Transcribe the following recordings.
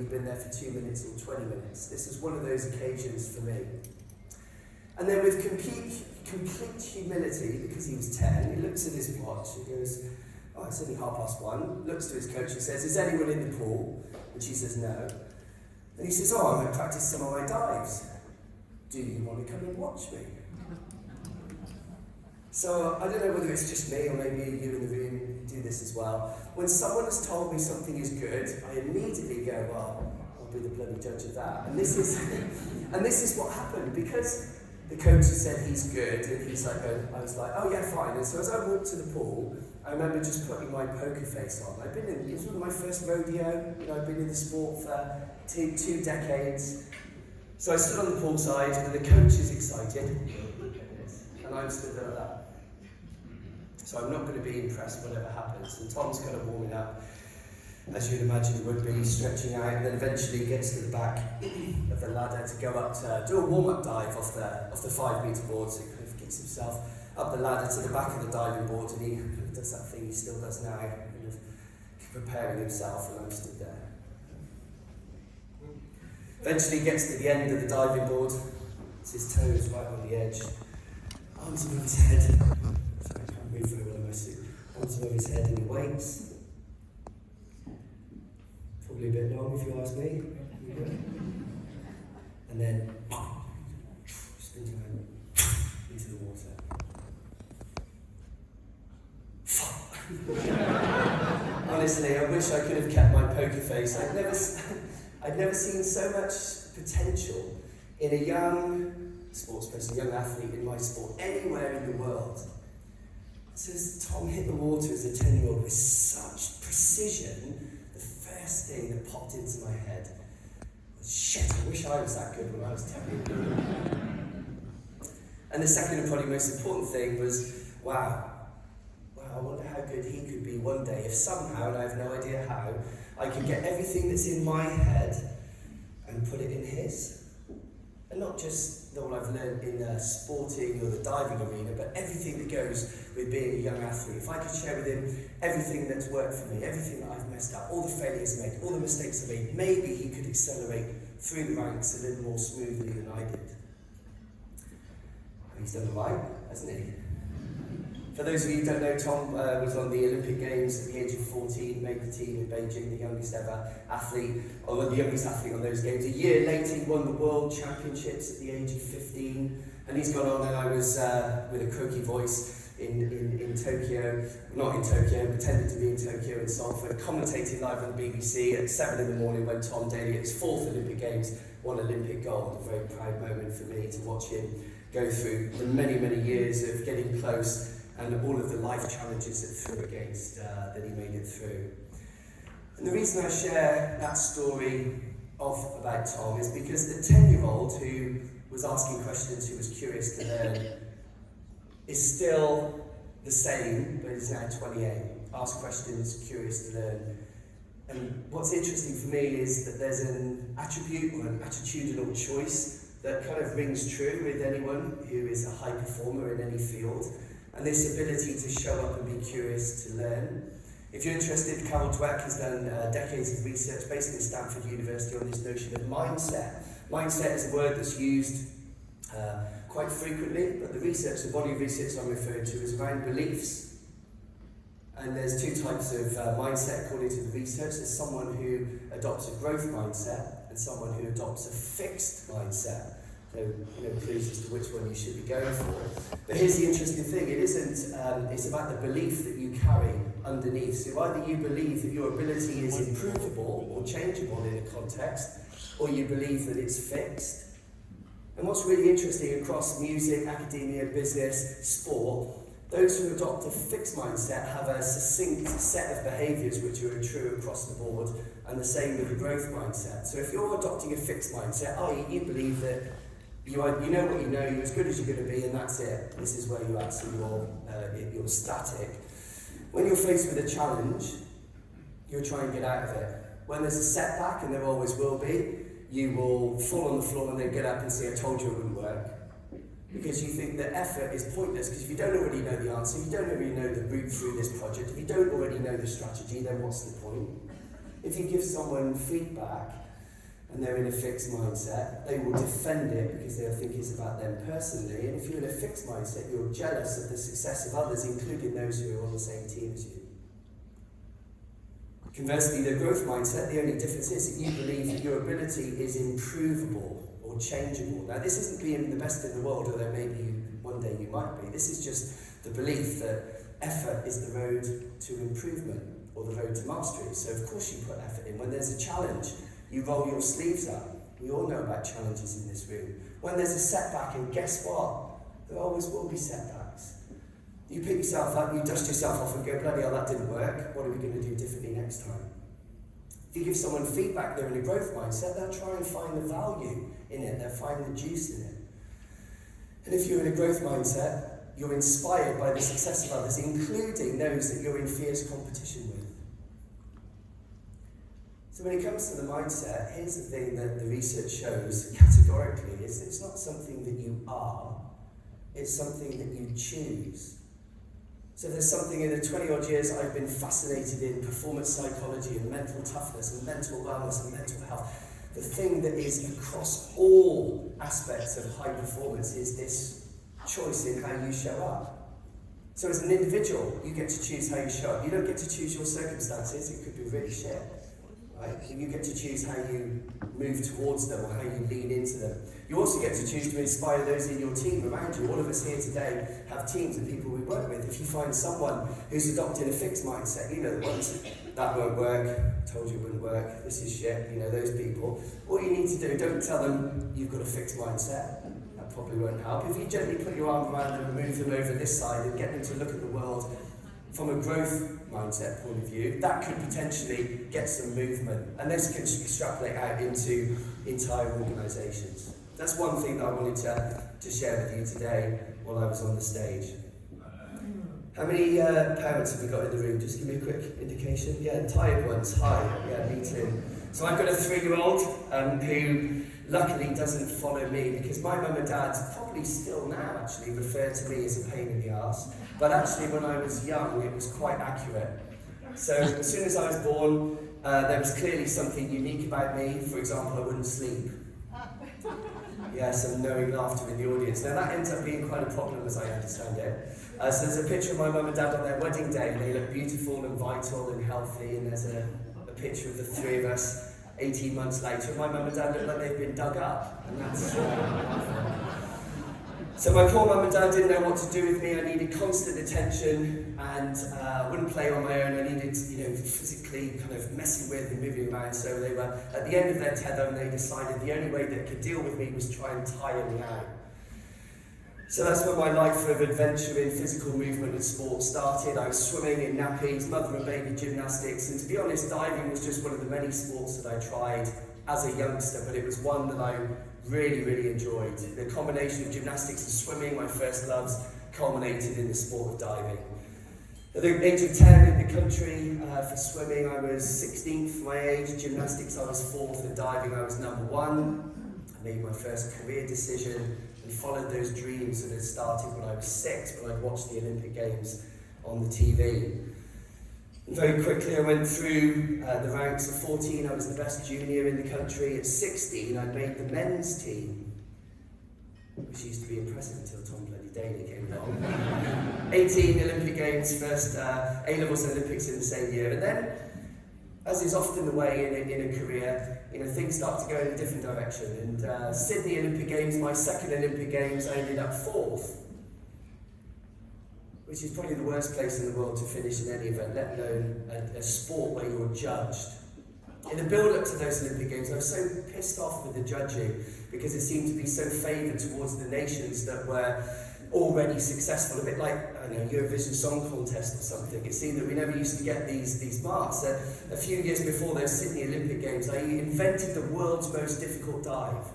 you'd been there for 2 minutes or 20 minutes. This was one of those occasions for me. And then with complete humility, because he was 10, he looks at his watch, he goes, oh, it's only 1:30, looks to his coach and says, is anyone in the pool? And she says, no. And he says, oh, I'm going to practice some of my dives. Do you want to come and watch me? So I don't know whether it's just me or maybe you in the room do this as well. When someone has told me something is good, I immediately go, well, I'll be the bloody judge of that. And this is what happened, because the coach had said he's good, and he's like, I was like, oh yeah, fine. And so as I walked to the pool, I remember just putting my poker face on. It was my first rodeo, I'd been in the sport for two decades. So I stood on the poolside, and the coach is excited, and I'm stood there like that. So I'm not going to be impressed whatever happens. And Tom's kind of warming up, as you'd imagine he would be, stretching out, and then eventually gets to the back of the ladder to go up to do a warm-up dive off the 5-metre board. So he kind of gets himself up the ladder to the back of the diving board, and he kind of does that thing he still does now, kind of preparing himself, and I'm stood there. Eventually he gets to the end of the diving board, it's his toes right on the edge, arms above his head. Sorry, I can't move very well in my suit. Arms above his head, and he waits. Probably a bit long if you ask me. And then spins around into the water. Honestly, I wish I could have kept my poker face. I'd never seen so much potential in a young sports person, young athlete in my sport, anywhere in the world. So as Tom hit the water as a 10-year-old with such precision, the first thing that popped into my head was, shit, I wish I was that good when I was 10. And the second and probably most important thing was, wow, I wonder how good he could be one day if somehow, and I have no idea how, I could get everything that's in my head and put it in his. And not just what I've learned in the sporting or the diving arena, but everything that goes with being a young athlete. If I could share with him everything that's worked for me, everything that I've messed up, all the failures I made, all the mistakes I made, maybe he could accelerate through the ranks a little more smoothly than I did. And he's done it right, hasn't he? For those of you who don't know, Tom was on the Olympic Games at the age of 14, made the team in Beijing, the youngest ever athlete, or the youngest athlete on those games. A year later, he won the World Championships at the age of 15, and he's gone on, and I was, with a croaky voice, in Tokyo, not in Tokyo, pretending to be in Tokyo in Salford, commentating live on the BBC at 7 in the morning when Tom Daly, at his 4th Olympic Games, won Olympic gold. A very proud moment for me to watch him go through the many, many years of getting close and all of the life challenges that threw against, that he made it through. And the reason I share that story about Tom is because the 10-year-old who was asking questions, who was curious to learn, is still the same, but is now 28. Ask questions, curious to learn. And what's interesting for me is that there's an attribute or an attitudinal choice that kind of rings true with anyone who is a high performer in any field. And this ability to show up and be curious to learn. If you're interested, Carol Dweck has done decades of research based in Stanford University on this notion of mindset. Mindset is a word that's used quite frequently, but the research, the body of research I'm referring to, is around beliefs. And there's two types of mindset according to the research. There's someone who adopts a growth mindset and someone who adopts a fixed mindset. So, clues as to which one you should be going for. But here's the interesting thing, it isn't, it's about the belief that you carry underneath. So either you believe that your ability is improvable or changeable in a context, or you believe that it's fixed. And what's really interesting across music, academia, business, sport, those who adopt a fixed mindset have a succinct set of behaviours which are true across the board, and the same with a growth mindset. So if you're adopting a fixed mindset, i.e. you believe that you know what you know, you're as good as you're going to be, and that's it. This is where you actually you're static. When you're faced with a challenge, you'll try and get out of it. When there's a setback, and there always will be, you will fall on the floor and then get up and say, I told you it wouldn't work. Because you think that effort is pointless, because if you don't already know the answer, you don't already know the route through this project, if you don't already know the strategy, then what's the point? If you give someone feedback, and they're in a fixed mindset, they will defend it because they'll think it's about them personally. And if you're in a fixed mindset, you're jealous of the success of others, including those who are on the same team as you. Conversely, the growth mindset, the only difference is that you believe that your ability is improvable or changeable. Now, this isn't being the best in the world, although maybe one day you might be. This is just the belief that effort is the road to improvement or the road to mastery. So, of course, you put effort in. When there's a challenge, you roll your sleeves up. We all know about challenges in this room. When there's a setback, and guess what? There always will be setbacks. You pick yourself up, you dust yourself off and go, bloody hell, that didn't work. What are we going to do differently next time? If you give someone feedback, they're in a growth mindset, they'll try and find the value in it. They'll find the juice in it. And if you're in a growth mindset, you're inspired by the success of others, including those that you're in fierce competition with. So when it comes to the mindset, here's the thing that the research shows categorically, is it's not something that you are, it's something that you choose. So there's something in the 20 odd years I've been fascinated in performance psychology and mental toughness and mental wellness and mental health. The thing that is across all aspects of high performance is this choice in how you show up. So as an individual, you get to choose how you show up. You don't get to choose your circumstances, it could be really shit. Right? You get to choose how you move towards them or how you lean into them. You also get to choose to inspire those in your team around you. All of us here today have teams of people we work with. If you find someone who's adopted a fixed mindset, you know the ones, that won't work, told you it wouldn't work, this is shit, you know, those people. What you need to do, don't tell them you've got a fixed mindset. That probably won't help. If you gently put your arm around them and move them over this side and get them to look at the world from a growth mindset point of view, that could potentially get some movement. And this can extrapolate out into entire organisations. That's one thing that I wanted to share with you today while I was on the stage. How many parents have we got in the room? Just give me a quick indication. Yeah, tired ones. Hi. Yeah, me too. So I've got a 3-year-old who luckily doesn't follow me, because my mum and dad probably still now actually refer to me as a pain in the arse. But actually when I was young, it was quite accurate. So as soon as I was born, there was clearly something unique about me. For example, I wouldn't sleep. Yeah, some knowing laughter in the audience. Now that ends up being quite a problem as I understand it. So there's a picture of my mum and dad on their wedding day. They look beautiful and vital and healthy, and there's a picture of the three of us 18 months later, and my mum and dad look like they've been dug up. And that's so my poor mum and dad didn't know what to do with me. I needed constant attention, and wouldn't play on my own. I needed, physically kind of messing with and moving around. So they were at the end of their tether, and they decided the only way they could deal with me was try and tire me out. So that's when my life of adventure in physical movement and sport started. I was swimming in nappies, mother and baby gymnastics, and to be honest, diving was just one of the many sports that I tried as a youngster, but it was one that I really, really enjoyed. The combination of gymnastics and swimming, my first loves, culminated in the sport of diving. At the age of 10 in the country for swimming, I was 16th for my age. Gymnastics, I was 4th, and diving, I was number 1. I made my first career decision and followed those dreams that had started when I was 6, when I'd watched the Olympic Games on the TV. And very quickly I went through the ranks. At 14 I was the best junior in the country. At 16 I made the men's team, which used to be impressive until Tom bloody Daly came along. 18 Olympic Games, first A-levels Olympics in the same year, and then, as is often the way in a career, things start to go in a different direction. And Sydney Olympic Games, my second Olympic Games, I ended up 4th, which is probably the worst place in the world to finish in any event, let alone a sport where you're judged. In the build-up to those Olympic Games, I was so pissed off with the judging, because it seemed to be so favoured towards the nations that were already successful, a bit like, Eurovision Song Contest or something. It seemed that we never used to get these marks. A few years before those Sydney Olympic Games, I invented the world's most difficult dive.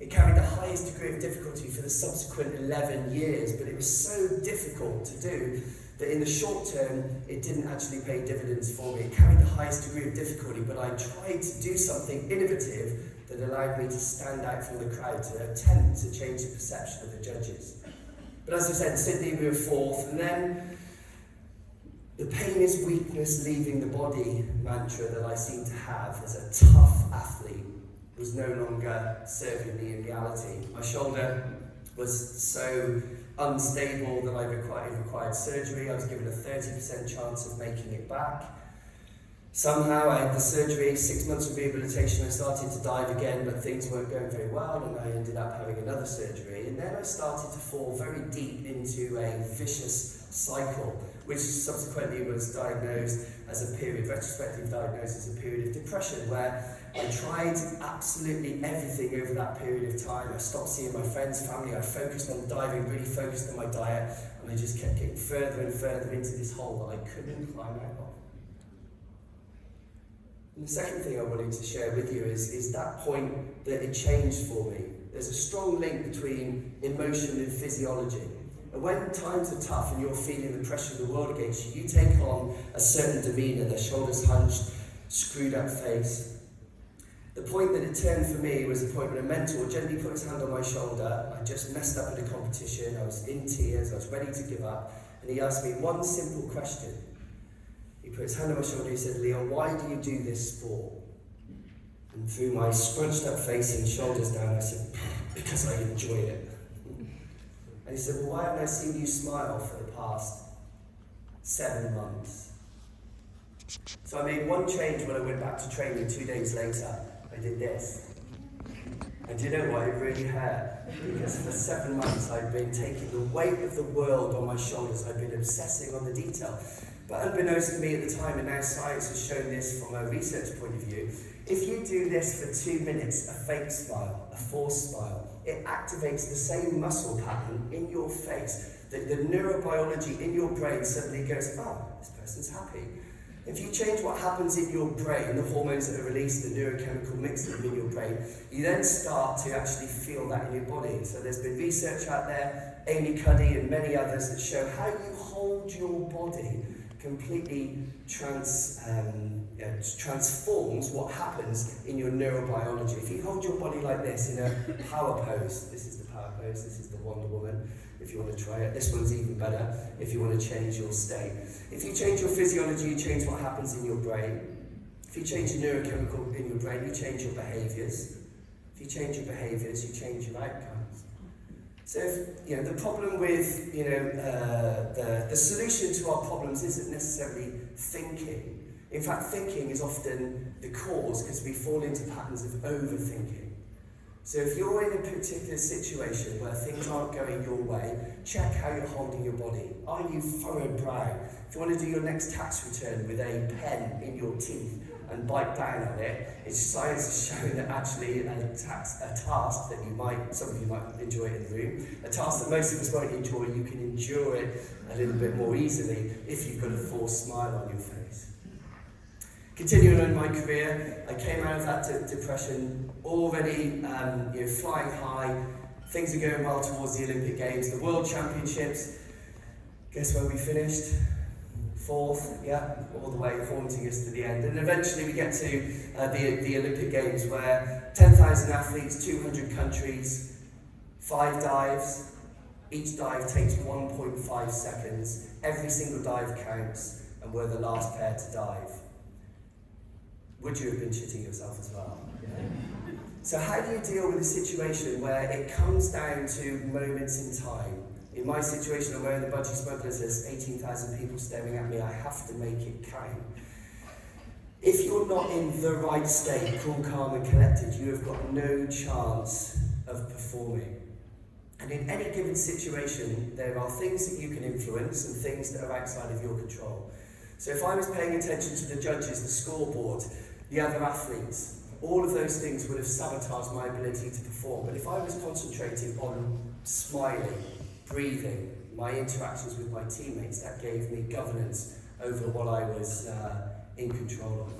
It carried the highest degree of difficulty for the subsequent 11 years, but it was so difficult to do that in the short term, it didn't actually pay dividends for me. It carried the highest degree of difficulty, but I tried to do something innovative that allowed me to stand out from the crowd, to attempt to change the perception of the judges. But as I said, Sydney, we were 4th, and then the pain is weakness leaving the body mantra that I seem to have as a tough athlete was no longer serving me in reality. My shoulder was so unstable that it required surgery. I was given a 30% chance of making it back. Somehow I had the surgery, 6 months of rehabilitation, I started to dive again, but things weren't going very well, and I ended up having another surgery. And then I started to fall very deep into a vicious cycle, which subsequently was diagnosed as retrospective diagnosis as a period of depression, where I tried absolutely everything over that period of time. I stopped seeing my friends, family, I focused on diving, really focused on my diet, and I just kept getting further and further into this hole that I couldn't climb out of. And the second thing I wanted to share with you is that point that it changed for me. There's a strong link between emotion and physiology. And when times are tough and you're feeling the pressure of the world against you, you take on a certain demeanour, the shoulders hunched, screwed up face. The point that it turned for me was the point when a mentor gently put his hand on my shoulder. I just messed up at a competition, I was in tears, I was ready to give up, and he asked me one simple question. He put his hand on my shoulder and he said, "Leon, why do you do this sport?" And through my scrunched up face and shoulders down, I said, "Because I enjoy it." And he said, "Well, why haven't I seen you smile for the past 7 months?" So I made one change when I went back to training 2 days later. I did this. And do you know what? It really hurt. Because for 7 months I'd been taking the weight of the world on my shoulders. I'd been obsessing on the detail. But unbeknownst to me at the time, and now science has shown this from a research point of view, if you do this for 2 minutes, a fake smile, a forced smile, it activates the same muscle pattern in your face, that the neurobiology in your brain suddenly goes, "Oh, this person's happy." If you change what happens in your brain, the hormones that are released, the neurochemical mixture in your brain, you then start to actually feel that in your body. So there's been research out there, Amy Cuddy and many others, that show how you hold your body completely transforms what happens in your neurobiology. If you hold your body like this in a power pose, this is the power pose, this is the Wonder Woman, if you want to try it. This one's even better if you want to change your state. If you change your physiology, you change what happens in your brain. If you change your neurochemical in your brain, you change your behaviours. If you change your behaviours, you change your outcomes. So, the problem with, the solution to our problems isn't necessarily thinking. In fact, thinking is often the cause because we fall into patterns of overthinking. So if you're in a particular situation where things aren't going your way, check how you're holding your body. Are you furrowed brow? If you want to do your next tax return with a pen in your teeth and bite down on it, science has shown that actually a task that some of you might enjoy it in the room, a task that most of us won't enjoy, you can endure it a little bit more easily if you've got a forced smile on your face. Continuing on in my career, I came out of that depression already flying high. Things are going well towards the Olympic Games, the World Championships. Guess where we finished? 4th, all the way haunting us to the end. And eventually we get to the Olympic Games where 10,000 athletes, 200 countries, 5 dives. Each dive takes 1.5 seconds. Every single dive counts, and we're the last pair to dive. Would you have been shitting yourself as well? So how do you deal with a situation where it comes down to moments in time? In my situation, I'm wearing the budgie smugglers, there's 18,000 people staring at me, I have to make it count. If you're not in the right state, cool, calm and collected, you have got no chance of performing. And in any given situation, there are things that you can influence and things that are outside of your control. So if I was paying attention to the judges, the scoreboard, the other athletes, all of those things would have sabotaged my ability to perform. But if I was concentrating on smiling, breathing, my interactions with my teammates, that gave me governance over what I was in control of.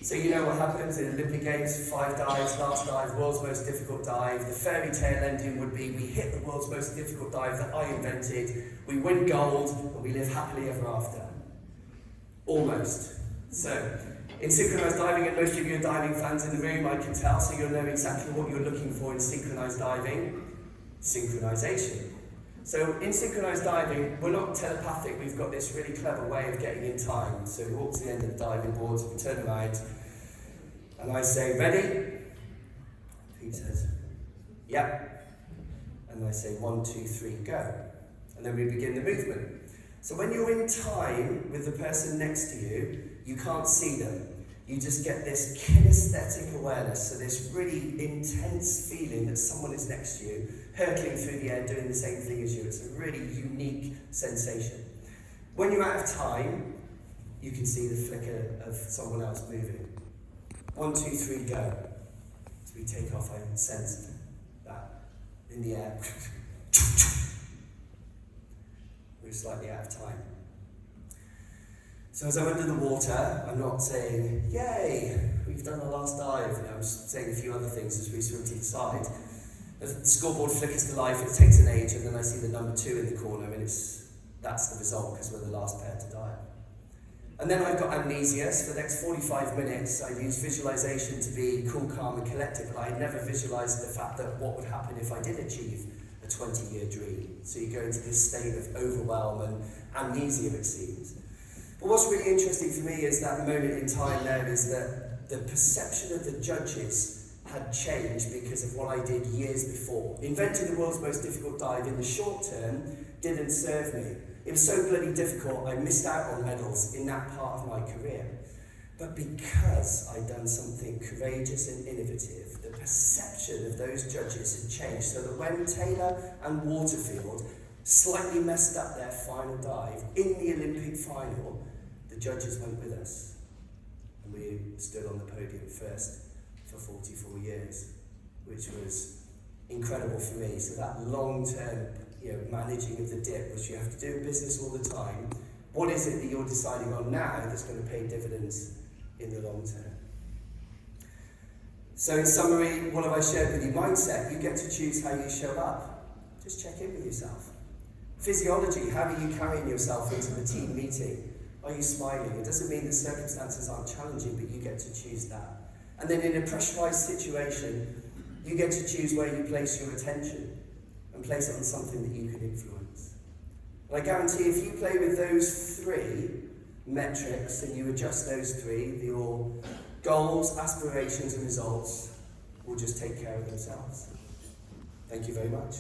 So you know what happens in Olympic Games, 5 dives, last dive, world's most difficult dive. The fairy tale ending would be we hit the world's most difficult dive that I invented, we win gold, and we live happily ever after. Almost. So, in synchronized diving, and most of you are diving fans in the room, I can tell, so you'll know exactly what you're looking for in synchronized diving. Synchronization. So in synchronized diving, we're not telepathic, we've got this really clever way of getting in time. So we walk to the end of the diving boards, we turn around, and I say, ready? Pete says, yep. And I say 1, 2, 3, go. And then we begin the movement. So when you're in time with the person next to you, you can't see them. You just get this kinesthetic awareness, so this really intense feeling that someone is next to you, hurtling through the air, doing the same thing as you. It's a really unique sensation. When you're out of time, you can see the flicker of someone else moving. 1, 2, 3, go. As we take off, I sense that in the air. We're slightly out of time. So as I'm under the water, I'm not saying, yay, we've done our last dive. I'm just saying a few other things as we swim to the side. The scoreboard flickers to life, it takes an age, and then I see the number 2 in the corner, and that's the result, because we're the last pair to dive. And then I've got amnesia. So for the next 45 minutes, I use visualization to be cool, calm, and collected, but I had never visualized the fact that what would happen if I did achieve a 20-year dream. So you go into this state of overwhelm and amnesia, it seems. But what's really interesting for me is that moment in time there is that the perception of the judges had changed because of what I did years before. Inventing the world's most difficult dive in the short term didn't serve me. It was so bloody difficult, I missed out on medals in that part of my career. But because I'd done something courageous and innovative, the perception of those judges had changed, so that when Taylor and Waterfield slightly messed up their final dive in the Olympic final, the judges went with us. And we stood on the podium first for 44 years, which was incredible for me. So that long-term managing of the dip, which you have to do in business all the time, what is it that you're deciding on now that's going to pay dividends in the long term? So in summary, what have I shared with you? Mindset, you get to choose how you show up. Just check in with yourself. Physiology, how are you carrying yourself into the team meeting? Are you smiling? It doesn't mean that circumstances aren't challenging, but you get to choose that. And then in a pressurized situation, you get to choose where you place your attention and place it on something that you can influence. And I guarantee if you play with those 3 metrics and you adjust those 3, your goals, aspirations and results will just take care of themselves. Thank you very much.